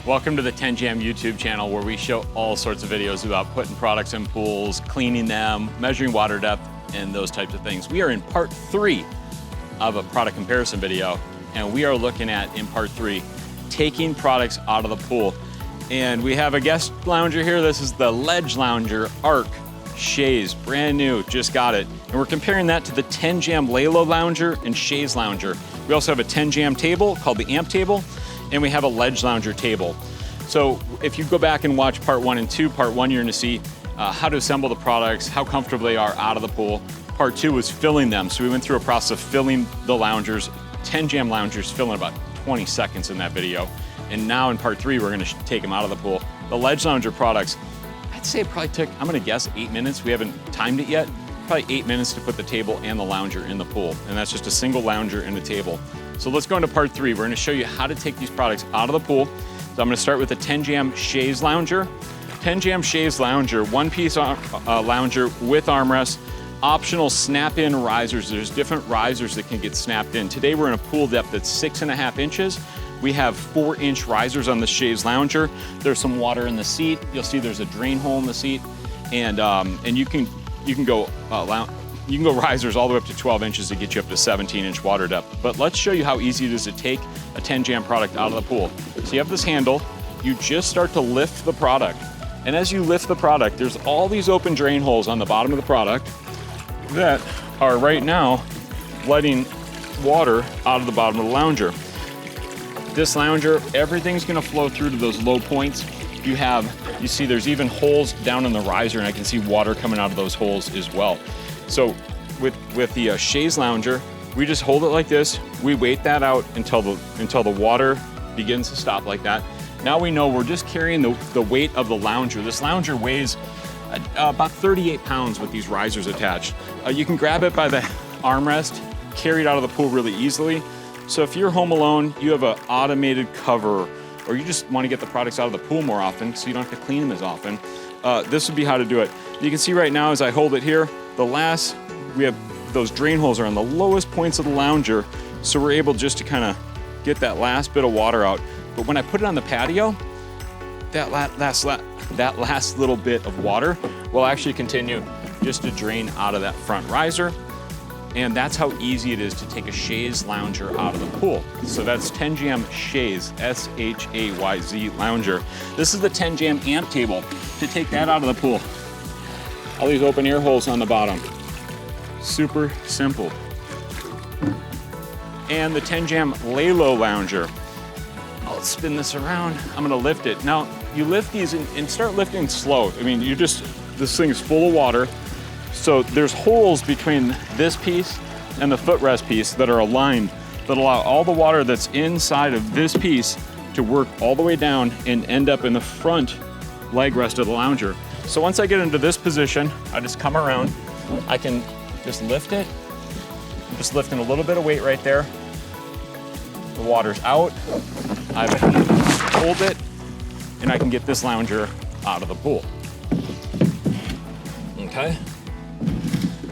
Welcome to the Tenjam YouTube channel, where we show all sorts of videos about putting products in pools, cleaning them, measuring water depth, and those types of things. We are in part 3 of a product comparison video, and we are looking at, in part 3, taking products out of the pool. And we have a guest lounger here. This is the Ledge Lounger Arc Chaise, brand new, just got it. And we're comparing that to the Tenjam Laylo Lounger and Shayz Lounger. We also have a Tenjam table called the Amp table, and we have a Ledge Lounger table. So if you go back and watch part 1 and 2, part 1 you're gonna see how to assemble the products, how comfortable they are out of the pool. Part 2 was filling them. So we went through a process of filling the loungers. Tenjam loungers fill in about 20 seconds in that video. And now in part 3, we're gonna take them out of the pool. The Ledge Lounger products, I'd say it probably took, I'm gonna guess 8 minutes. We haven't timed it yet. Probably 8 minutes to put the table and the lounger in the pool. And that's just a single lounger and a table. So let's go into part 3. We're gonna show you how to take these products out of the pool. So I'm gonna start with the Tenjam Shayz Lounger. Tenjam Shayz Lounger, one-piece lounger with armrest, optional snap-in risers. There's different risers that can get snapped in. Today we're in a pool depth that's 6.5 inches. We have 4-inch risers on the Shayz Lounger. There's some water in the seat. You'll see there's a drain hole in the seat, and you can go risers all the way up to 12 inches to get you up to 17-inch water depth. But let's show you how easy it is to take a Tenjam product out of the pool. So you have this handle, you just start to lift the product. And as you lift the product, there's all these open drain holes on the bottom of the product that are right now letting water out of the bottom of the lounger. This lounger, everything's gonna flow through to those low points. You see there's even holes down in the riser, and I can see water coming out of those holes as well. So with the Shayz Lounger, we just hold it like this. We wait that out until the water begins to stop like that. Now we know we're just carrying the weight of the lounger. This lounger weighs about 38 pounds with these risers attached. You can grab it by the armrest, carry it out of the pool really easily. So if you're home alone, you have an automated cover, or you just want to get the products out of the pool more often so you don't have to clean them as often, this would be how to do it. You can see right now as I hold it here, we have those drain holes are on the lowest points of the lounger, so we're able just to kind of get that last bit of water out. But when I put it on the patio, that last little bit of water will actually continue just to drain out of that front riser. And that's how easy it is to take a Shayz Lounger out of the pool. So that's Tenjam Shayz, S-H-A-Y-Z Lounger. This is the Tenjam Amp table to take that out of the pool. All these open air holes on the bottom. Super simple. And the Tenjam Laylo Lounger. I'll spin this around. I'm gonna lift it. Now, you lift these and start lifting slow. I mean, this thing is full of water. So there's holes between this piece and the footrest piece that are aligned that allow all the water that's inside of this piece to work all the way down and end up in the front leg rest of the lounger. So once I get into this position, I just come around. I can just lift it. I'm just lifting a little bit of weight right there. The water's out. I hold it, and I can get this lounger out of the pool. Okay.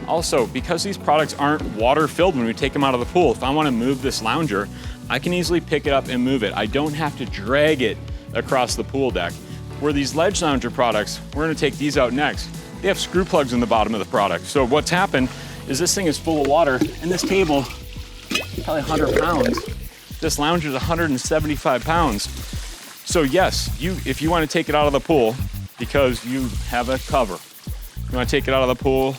Also, because these products aren't water filled when we take them out of the pool, if I want to move this lounger, I can easily pick it up and move it. I don't have to drag it across the pool deck. Where these Ledge Lounger products, we're going to take these out next. They have screw plugs in the bottom of the product. So what's happened is this thing is full of water, and this table, probably 100 pounds. This lounger is 175 pounds. So yes, if you want to take it out of the pool because you have a cover, you want to take it out of the pool,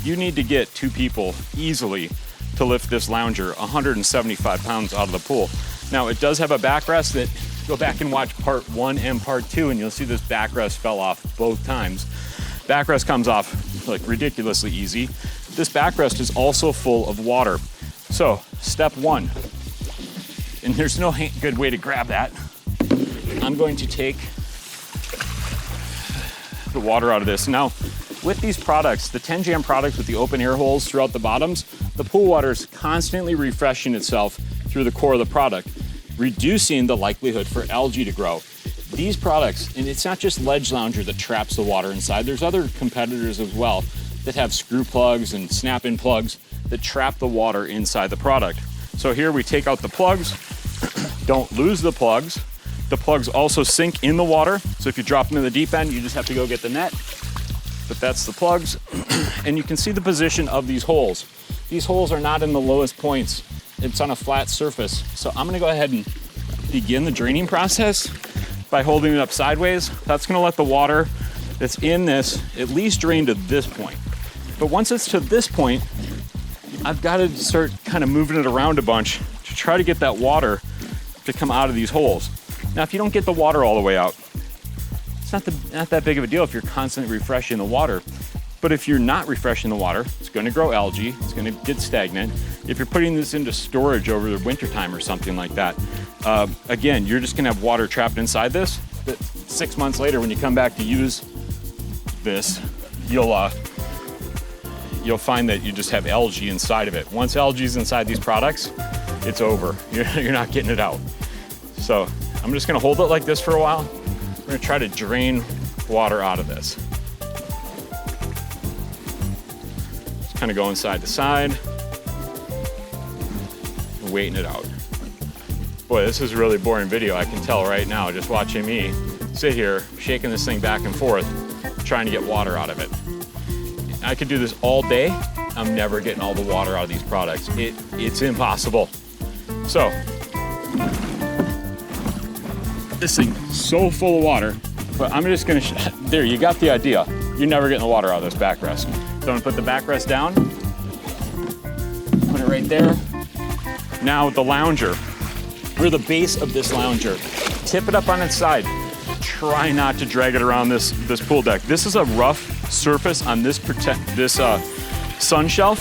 you need to get 2 people easily to lift this lounger 175 pounds out of the pool. Now it does have a backrest that, go back and watch part 1 and part 2 and you'll see this backrest fell off both times. Backrest comes off like ridiculously easy. This backrest is also full of water. So step 1, and there's no good way to grab that. I'm going to take the water out of this. Now, with these products, the Tenjam products with the open air holes throughout the bottoms, the pool water is constantly refreshing itself through the core of the product, reducing the likelihood for algae to grow. These products, and it's not just Ledge Lounger that traps the water inside, there's other competitors as well that have screw plugs and snap-in plugs that trap the water inside the product. So here we take out the plugs. Don't lose the plugs. The plugs also sink in the water. So if you drop them in the deep end, you just have to go get the net. But that's the plugs. And you can see the position of these holes. These holes are not in the lowest points. It's on a flat surface. So I'm gonna go ahead and begin the draining process by holding it up sideways. That's gonna let the water that's in this at least drain to this point. But once it's to this point, I've got to start kind of moving it around a bunch to try to get that water to come out of these holes. Now, if you don't get the water all the way out, it's not that big of a deal if you're constantly refreshing the water. But if you're not refreshing the water, it's going to grow algae, it's going to get stagnant. If you're putting this into storage over the wintertime or something like that, again, you're just going to have water trapped inside this. But 6 months later, when you come back to use this, you'll find that you just have algae inside of it. Once algae is inside these products, it's over. You're not getting it out. So I'm just gonna hold it like this for a while. We're gonna try to drain water out of this. Just kind of going side to side, waiting it out. Boy, this is a really boring video, I can tell right now, just watching me sit here, shaking this thing back and forth, trying to get water out of it. I could do this all day. I'm never getting all the water out of these products. It's impossible. So, this thing's so full of water, but I'm just gonna, there, you got the idea. You're never getting the water out of this backrest. So I'm gonna put the backrest down, put it right there. Now the lounger, we're the base of this lounger. Tip it up on its side. Try not to drag it around this pool deck. This is a rough surface on this sun shelf.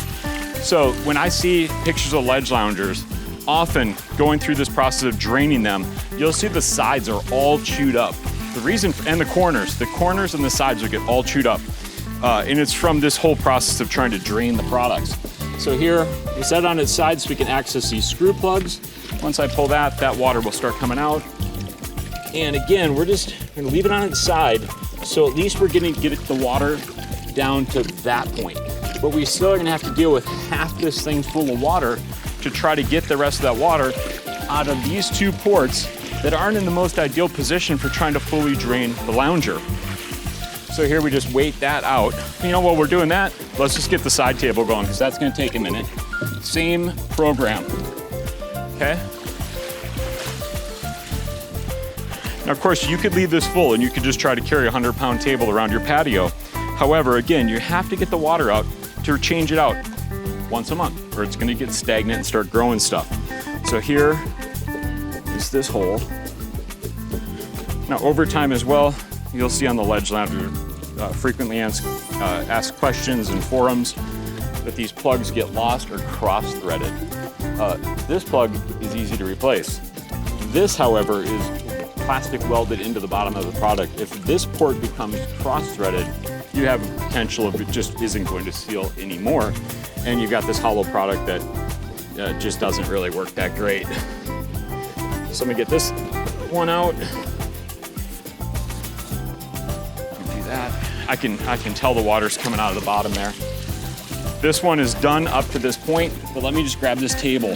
So when I see pictures of ledge loungers, often going through this process of draining them, you'll see the sides are all chewed up. The reason, and the corners and the sides will get all chewed up. And it's from this whole process of trying to drain the products. So here, we set it on its side so we can access these screw plugs. Once I pull that water will start coming out. And again, we're gonna leave it on its side, so at least we're gonna get the water down to that point. But we still are gonna have to deal with half this thing full of water to try to get the rest of that water out of these two ports that aren't in the most ideal position for trying to fully drain the lounger. So here we just wait that out. You know, while we're doing that, let's just get the side table going, because that's gonna take a minute. Same program, okay? Now, of course, you could leave this full and you could just try to carry a 100-pound table around your patio. However, again, you have to get the water out to change it out once a month, or it's gonna get stagnant and start growing stuff. So here is this hole. Now, over time as well, you'll see on the Ledge Lounger frequently asked questions in forums that these plugs get lost or cross-threaded. This plug is easy to replace. This, however, is plastic welded into the bottom of the product. If this port becomes cross-threaded, you have a potential of it just isn't going to seal anymore. And you've got this hollow product that just doesn't really work that great. So I'm gonna get this one out. Do that. I can tell the water's coming out of the bottom there. This one is done up to this point, but let me just grab this table.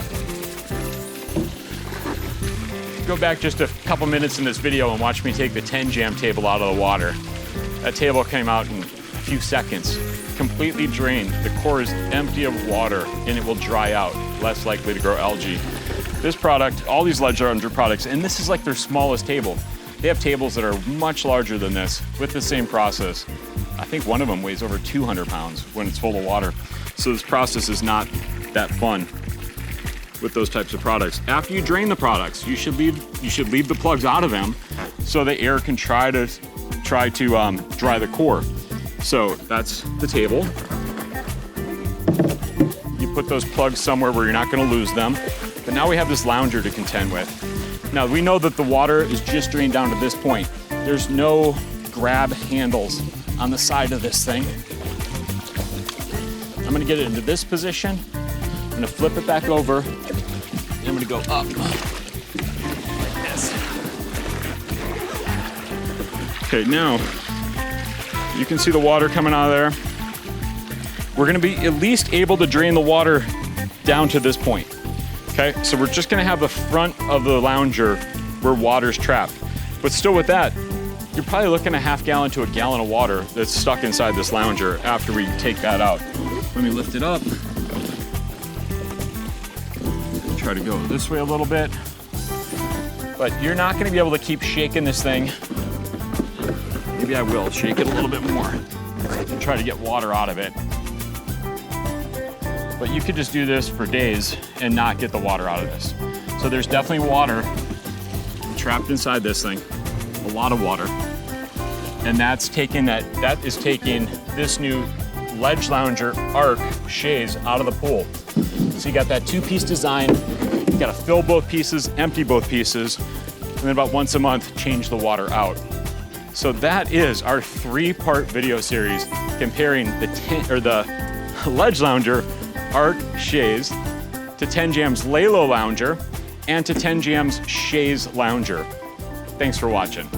Go back just a couple minutes in this video and watch me take the Tenjam table out of the water. That table came out in a few seconds, completely drained. The core is empty of water and it will dry out, less likely to grow algae. This product, all these Ledge Lounger products, and this is like their smallest table. They have tables that are much larger than this with the same process. I think one of them weighs over 200 pounds when it's full of water. So this process is not that fun with those types of products. After you drain the products, you should leave the plugs out of them so the air can try to dry the core. So that's the table. You put those plugs somewhere where you're not going to lose them. But now we have this lounger to contend with. Now we know that the water is just drained down to this point. There's no grab handles on the side of this thing. I'm going to get it into this position. I'm going to flip it back over, and I'm going to go up like this. Okay, now you can see the water coming out of there. we're gonna be at least able to drain the water down to this point. Okay, so we're just gonna have the front of the lounger where water's trapped. But still with that, you're probably looking at a half gallon to a gallon of water that's stuck inside this lounger after we take that out. Let me lift it up. Try to go this way a little bit. But you're not gonna be able to keep shaking this thing. Maybe I will shake it a little bit more and try to get water out of it. But you could just do this for days and not get the water out of this. So there's definitely water trapped inside this thing, a lot of water. And that is taking this new Ledge Lounger Arc Chaise out of the pool. So you got that two-piece design, you gotta fill both pieces, empty both pieces, and then about once a month, change the water out. So that is our 3-part video series comparing the Ledge Lounger Arc Chaise to Tenjam's Laylo Lounger and to Tenjam's Shayz Lounger. Thanks for watching.